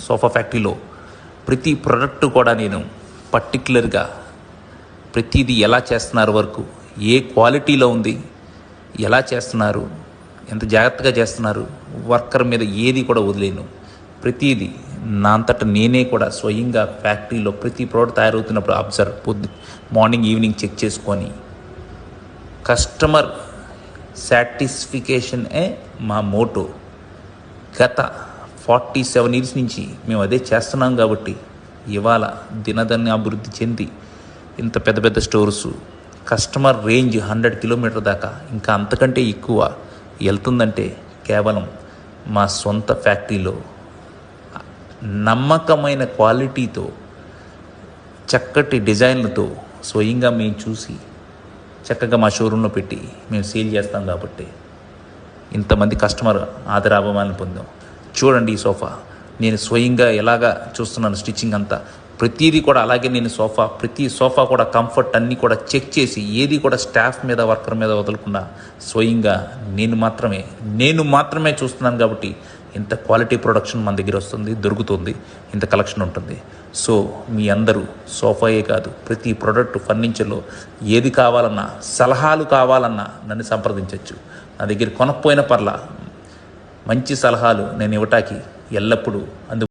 Sofa ఫ్యాక్టరీలో ప్రతి product కూడా నేను పర్టిక్యులర్గా ప్రతిదీ ఎలా చేస్తున్నారు, వరకు ఏ క్వాలిటీలో ఉంది, ఎలా చేస్తున్నారు, ఎంత జాగ్రత్తగా చేస్తున్నారు, వర్కర్ మీద ఏది కూడా వదిలేను. ప్రతిదీ నా అంతటా నేనే కూడా స్వయంగా ఫ్యాక్టరీలో ప్రతి ప్రోడక్ట్ తయారవుతున్నప్పుడు మార్నింగ్ ఈవినింగ్ చెక్ చేసుకొని కస్టమర్ సాటిస్ఫికేషనే మా మోటో. గత 47 ఇయర్స్ నుంచి మేము అదే చేస్తున్నాం కాబట్టి ఇవాళ దినదన్ని అభివృద్ధి చెంది ఇంత పెద్ద పెద్ద స్టోర్సు, కస్టమర్ రేంజ్ 100 కిలోమీటర్ దాకా ఇంకా అంతకంటే ఎక్కువ వెళ్తుందంటే కేవలం మా సొంత ఫ్యాక్టరీలో నమ్మకమైన క్వాలిటీతో చక్కటి డిజైన్లతో స్వయంగా మేము చూసి చక్కగా మా షోరూంలో పెట్టి మేము సేల్ చేస్తాం కాబట్టి ఇంతమంది కస్టమర్ ఆదరాభిమానం పొందాం. చూడండి ఈ సోఫా నేను స్వయంగా ఎలాగా చూస్తున్నాను, స్టిచ్చింగ్ అంతా ప్రతిదీ కూడా అలాగే నేను ప్రతి సోఫా కూడా కంఫర్ట్ అన్నీ కూడా చెక్ చేసి ఏది కూడా స్టాఫ్ మీద వర్కర్ మీద వదలకుండా స్వయంగా నేను మాత్రమే చూస్తున్నాను కాబట్టి ఇంత క్వాలిటీ ప్రొడక్షన్ మన దగ్గర వస్తుంది, దొరుకుతుంది, ఇంత కలెక్షన్ ఉంటుంది. సో మీ అందరూ సోఫాయే కాదు ప్రతి ప్రోడక్ట్ ఫర్నిచర్లో ఏది కావాలన్నా, సలహాలు కావాలన్నా నన్ను సంప్రదించవచ్చు. నా దగ్గర కొనకపోయిన పర్లా మంచి సలహాలు నేను ఇవ్వటానికి ఎల్లప్పుడూ